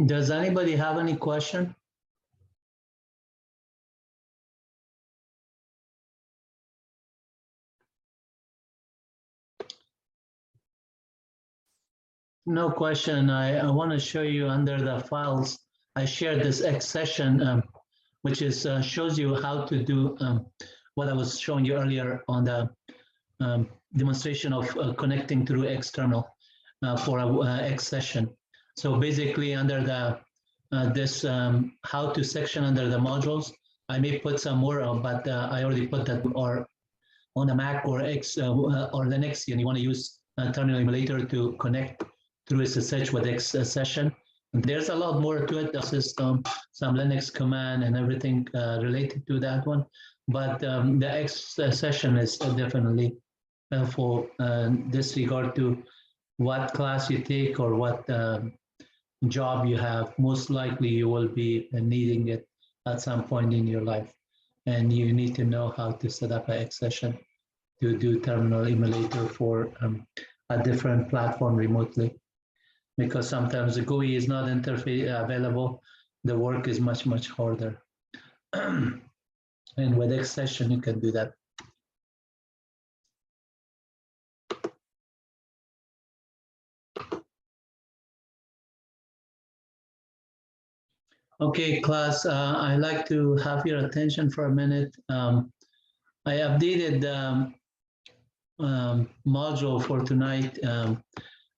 Does anybody have any question? No question. I want to show you under the files. I shared this X session, which is shows you how to do what I was showing you earlier on the demonstration of connecting through external for a X session. So basically, under the this how to section under the modules, I may put some more, but I already put that or on a Mac or X or Linux, and you want to use terminal emulator to connect through SSH with X session. And there's a lot more to it, the system, some Linux command and everything related to that one. But the X session is definitely for this regard to what class you take or what job you have. Most likely you will be needing it at some point in your life. And you need to know how to set up an X session to do terminal emulator for a different platform remotely. Because sometimes the GUI is not interface available, the work is much, much harder. And with X session, you can do that. Okay, class, I'd like to have your attention for a minute. I updated the module for tonight.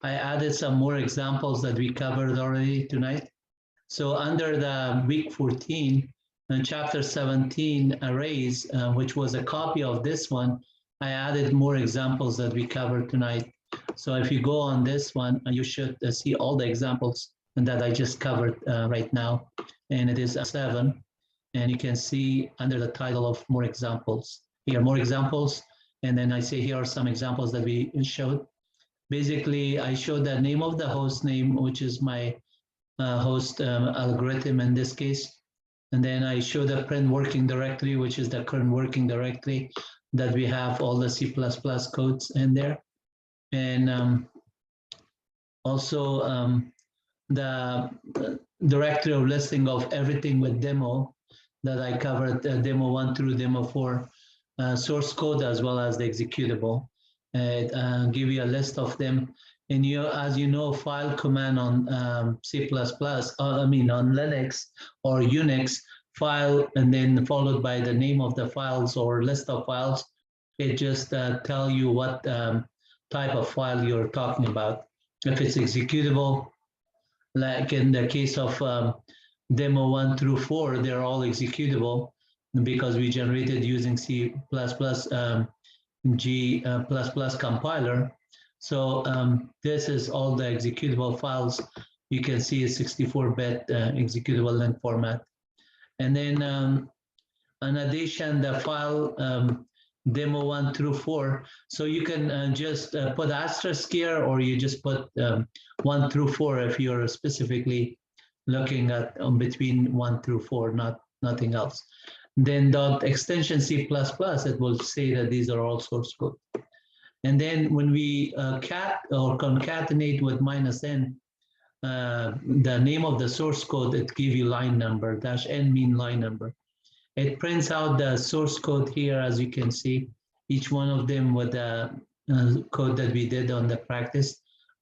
I added some more examples that we covered already tonight. So under the week 14, chapter 17 arrays, which was a copy of this one, I added more examples that we covered tonight. So if you go on this one, you should see all the examples that I just covered right now. And it is 7. And you can see under the title of more examples. Here, more examples. And then I say here are some examples that we showed. Basically, I showed the name of the host name, which is my host algorithm in this case. And then I show the print working directory, which is the current working directory that we have all the C++ codes in there. And also the directory of listing of everything with demo that I covered, demo 1 through demo 4, source code as well as the executable. Give you a list of them. And as you know, file command on C++, on Linux or Unix, file and then followed by the name of the files or list of files. It just tell you what type of file you're talking about. If it's executable, like in the case of demo 1 through 4, they're all executable because we generated using C++ G++ compiler. So this is all the executable files. You can see a 64-bit executable link format. And then in addition, the file demo 1 through 4. So you can just put asterisk here, or you just put 1 through 4 if you're specifically looking at between 1 through 4, nothing else. Then dot extension C++, it will say that these are all source code. And then when we concatenate with -n, the name of the source code, it gives you line number, -n mean line number. It prints out the source code here, as you can see, each one of them with the code that we did on the practice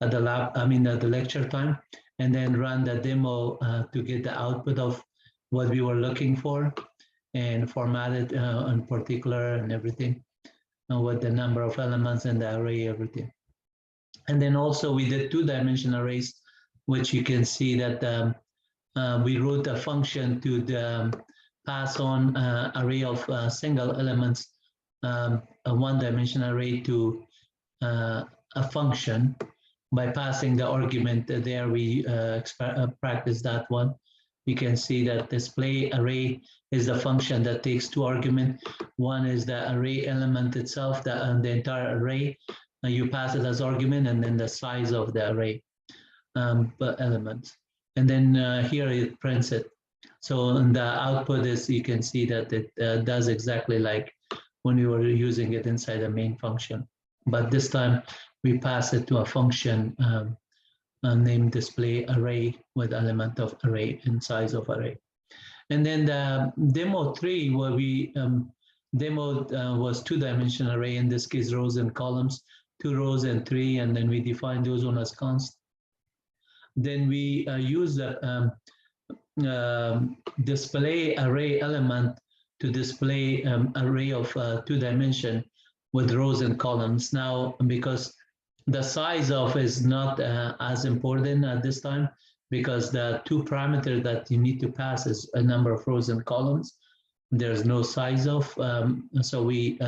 at the lab, at the lecture time, and then run the demo to get the output of what we were looking for and formatted in particular and everything with the number of elements in the array, everything. And then also we did 2-dimensional arrays, which you can see that we wrote a function to the pass on array of single elements, a 1-dimensional array to a function by passing the argument. There we practice that one. You can see that display array is the function that takes 2 arguments. One is the array element itself, the entire array. You pass it as argument, and then the size of the array elements. And then here it prints it. So in the output is, you can see that it does exactly like when we were using it inside the main function. But this time we pass it to a function named display array with element of array and size of array. And then the demo 3, where we demoed was 2-dimensional array, in this case rows and columns, 2 rows and 3, and then we define those one as const. Then we use the display array element to display array of 2-dimension with rows and columns. Now, because the size of is not as important at this time, because the 2 parameters that you need to pass is a number of rows and columns. There's no size of, so we,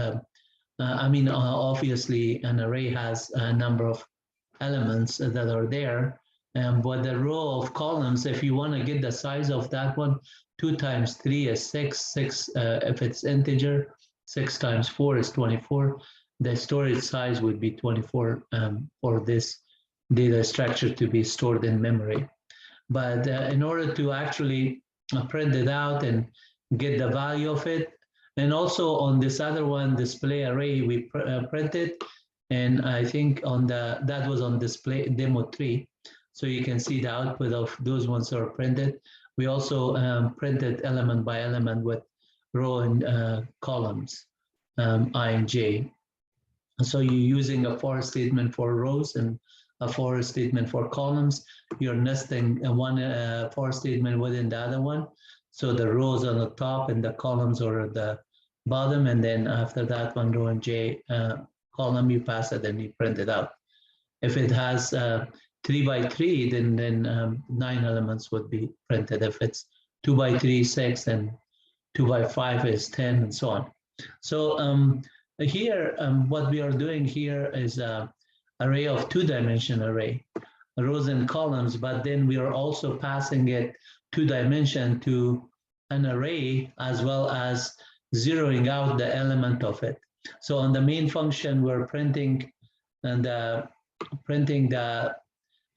obviously an array has a number of elements that are there, but the row of columns, if you want to get the size of that one, 2 times 3 is 6, if it's integer, 6 times 4 is 24. The storage size would be 24 for this data structure to be stored in memory. But in order to actually print it out and get the value of it, and also on this other one, display array, we print it, and I think on that was on display demo 3. So you can see the output of those ones are printed. We also printed element by element with row and columns, I and J. So you're using a for statement for rows and a for statement for columns. You're nesting one for statement within the other one. So the rows on the top and the columns are at the bottom, and then after that, one row and J column, you pass it and you print it out. If it has 3 by 3, then 9 elements would be printed. If it's 2 by 3, 6, and 2 by 5 is 10, and so on. So here, what we are doing here is an array of 2-dimension array, rows and columns, but then we are also passing it 2-dimension to an array, as well as zeroing out the element of it. So on the main function, we're printing printing the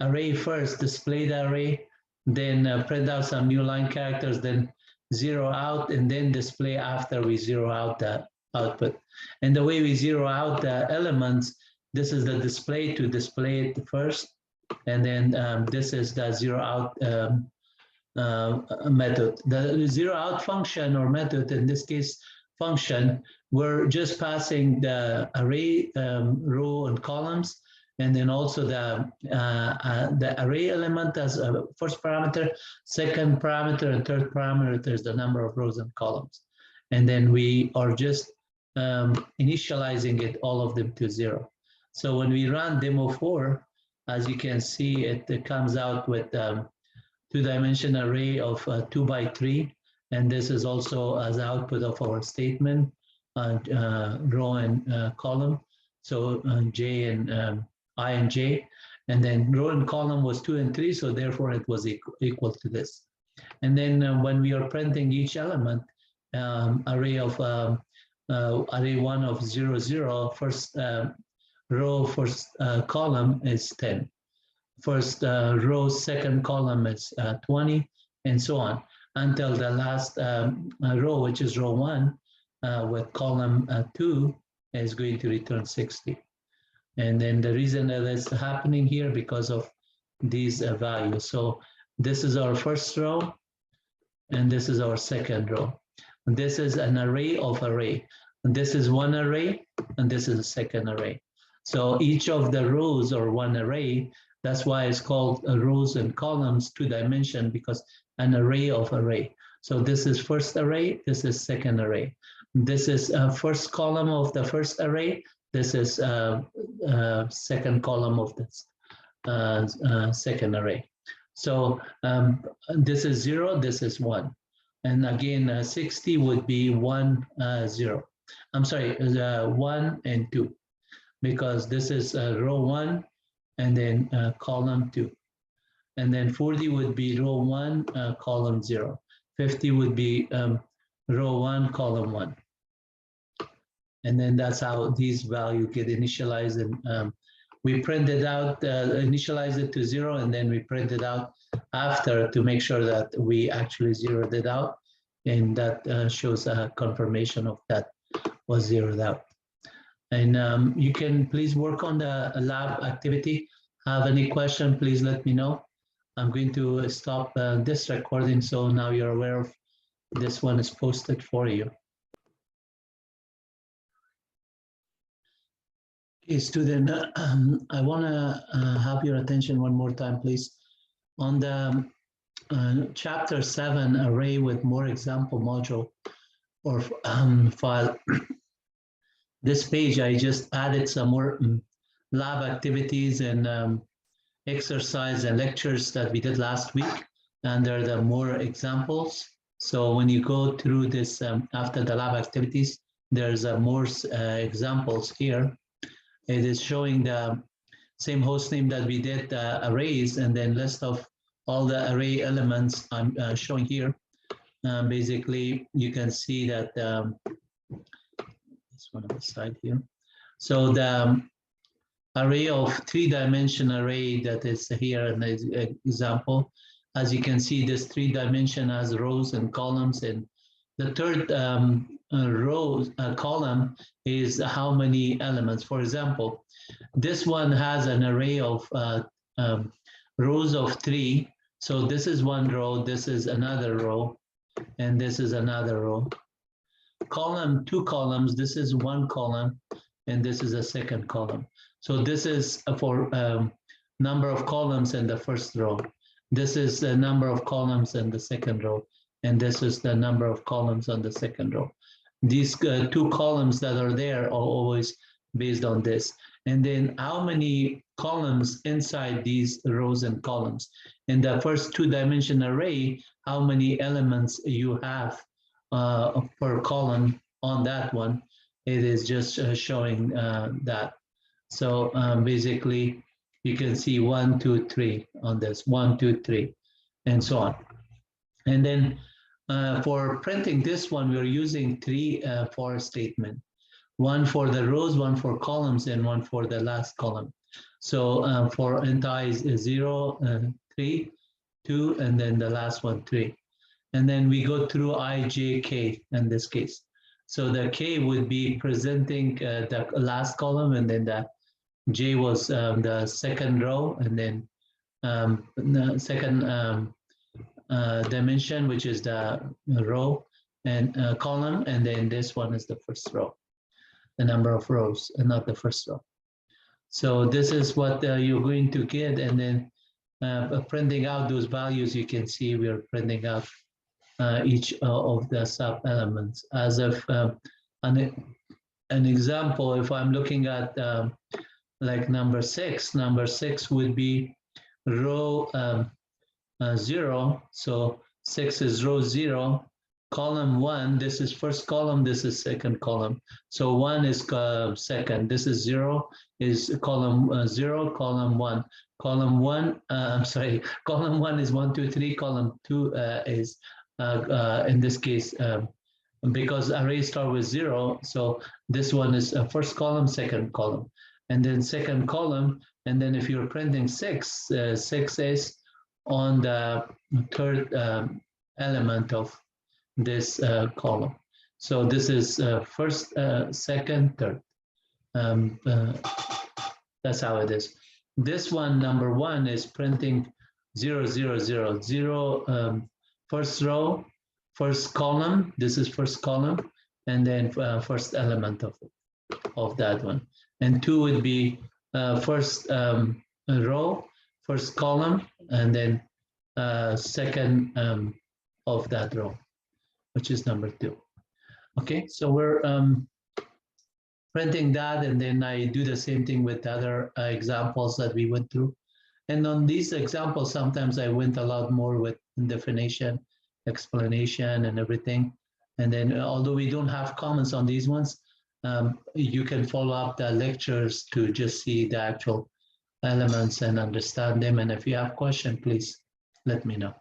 array first, display the array, then print out some new line characters, then zero out, and then display after we zero out the output. And the way we zero out the elements, this is the display to display it first, and then this is the zero out method. The zero out function or method, in this case function, we're just passing the array row and columns, and then also the array element as a first parameter, second parameter, and third parameter, there's the number of rows and columns. And then we are just initializing it, all of them to 0. So when we run demo 4, as you can see, it comes out with 2-dimension array of 2 by 3. And this is also as output of our statement, row and column. So J and I and J, and then row and column was 2 and 3, so therefore it was equal to this. And then when we are printing each element, array of array 1 of 0, 0, first row, first column is 10. First row, second column is 20, and so on, until the last row, which is row 1, with column 2, is going to return 60. And then the reason that it's happening here, because of these values. So this is our first row, and this is our second row. And this is an array of array. And this is one array, and this is a second array. So each of the rows are one array. That's why it's called rows and columns 2-dimension, because an array of array. So this is first array, this is second array. This is first column of the first array. This is second column of this second array. So this is 0, this is 1. And again, 60 would be 1, 0. I'm sorry, 1 and 2, because this is row 1 and then column 2. And then 40 would be row 1, column 0. 50 would be row 1, column 1. And then that's how these values get initialized. And we print it out, initialize it to 0, and then we print it out after to make sure that we actually zeroed it out. And that shows a confirmation of that was zeroed out. And you can please work on the lab activity have any question, please let me know. I'm going to stop this recording, so now you're aware of this one is posted for you. Okay, student, I want to have your attention one more time, please. On the chapter 7, array with more example module or file, this page, I just added some more lab activities and exercise and lectures that we did last week, and there are the more examples. So when you go through this after the lab activities, there's more examples here. It is showing the same hostname that we did arrays, and then list of all the array elements I'm showing here. Basically, you can see that this one on the side here. So the array of 3-dimension array that is here in the example, as you can see, this 3-dimension has rows and columns, and the third column is how many elements. For example, this one has an array of rows of 3. So this is one row, this is another row, and this is another row. Column, 2 columns, this is one column, and this is a second column. So this is for number of columns in the first row. This is the number of columns in the second row, and this is the number of columns on the second row. These 2 columns that are there are always based on this. And then how many columns inside these rows and columns. In the first 2-dimension array, how many elements you have per column on that one. It is just showing that. So basically, you can see 1, 2, 3 on this, 1, 2, 3, and so on. And then for printing this one, we're using 3 for statement. 1 for the rows, 1 for columns, and 1 for the last column. So for enti is 0, 3, 2, and then the last one, 3. And then we go through I, J, K in this case. So the K would be presenting the last column, and then the J was the second row, and then the second dimension, which is the row and column, and then this one is the first row, the number of rows, and not the first row. So this is what you're going to get, and then printing out those values, you can see we are printing out each of the sub elements. As of an example, if I'm looking at like number 6 would be row 0. So 6 is row 0. Column 1, this is first column, this is second column. So 1 is second, this is 0, is column 0, column 1. Column 1, I'm sorry, column 1 is 1, 2, 3, column 2 is, in this case, because array start with 0, so this one is first column, second column, and then second column, and then if you're printing 6, 6 is on the third element of this column. So this is first, second, third. That's how it is. This one, number 1, is printing 0, 0, 0, 0, first row, first column. This is first column, and then first element of that one. And 2 would be first row, first column, and then second of that row, which is number 2. Okay, so we're printing that, and then I do the same thing with other examples that we went through. And on these examples, sometimes I went a lot more with definition, explanation, and everything. And then although we don't have comments on these ones, you can follow up the lectures to just see the actual elements and understand them. And if you have questions, please let me know.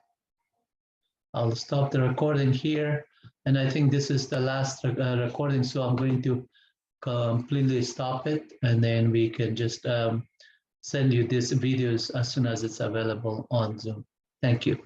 I'll stop the recording here. And I think this is the last recording, so I'm going to completely stop it, and then we can just send you these videos as soon as it's available on Zoom. Thank you.